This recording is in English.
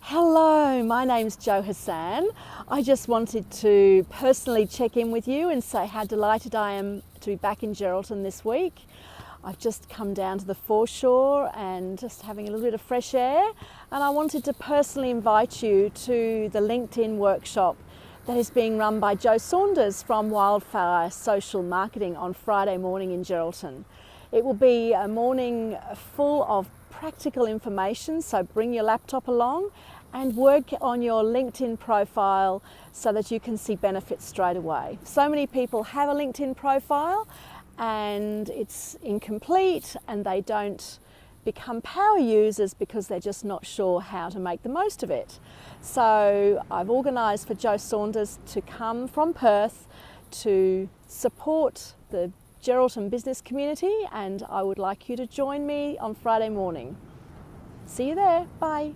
Hello, my name's Jo Hassan. I just wanted to personally check in with you and say how delighted I am to be back in Geraldton this week. I've just come down to the foreshore and just having a little bit of fresh air, and I wanted to personally invite you to the LinkedIn workshop that is being run by Saunders from Wildfire Social Marketing on Friday morning in Geraldton. It will be a morning full of practical information, so bring your laptop along and work on your LinkedIn profile so that you can see benefits straight away. So many people have a LinkedIn profile and it's incomplete and they don't become power users because they're just not sure how to make the most of it. So I've organised for Saunders to come from Perth to support the Geraldton business community, and I would like you to join me on Friday morning. See you there. Bye.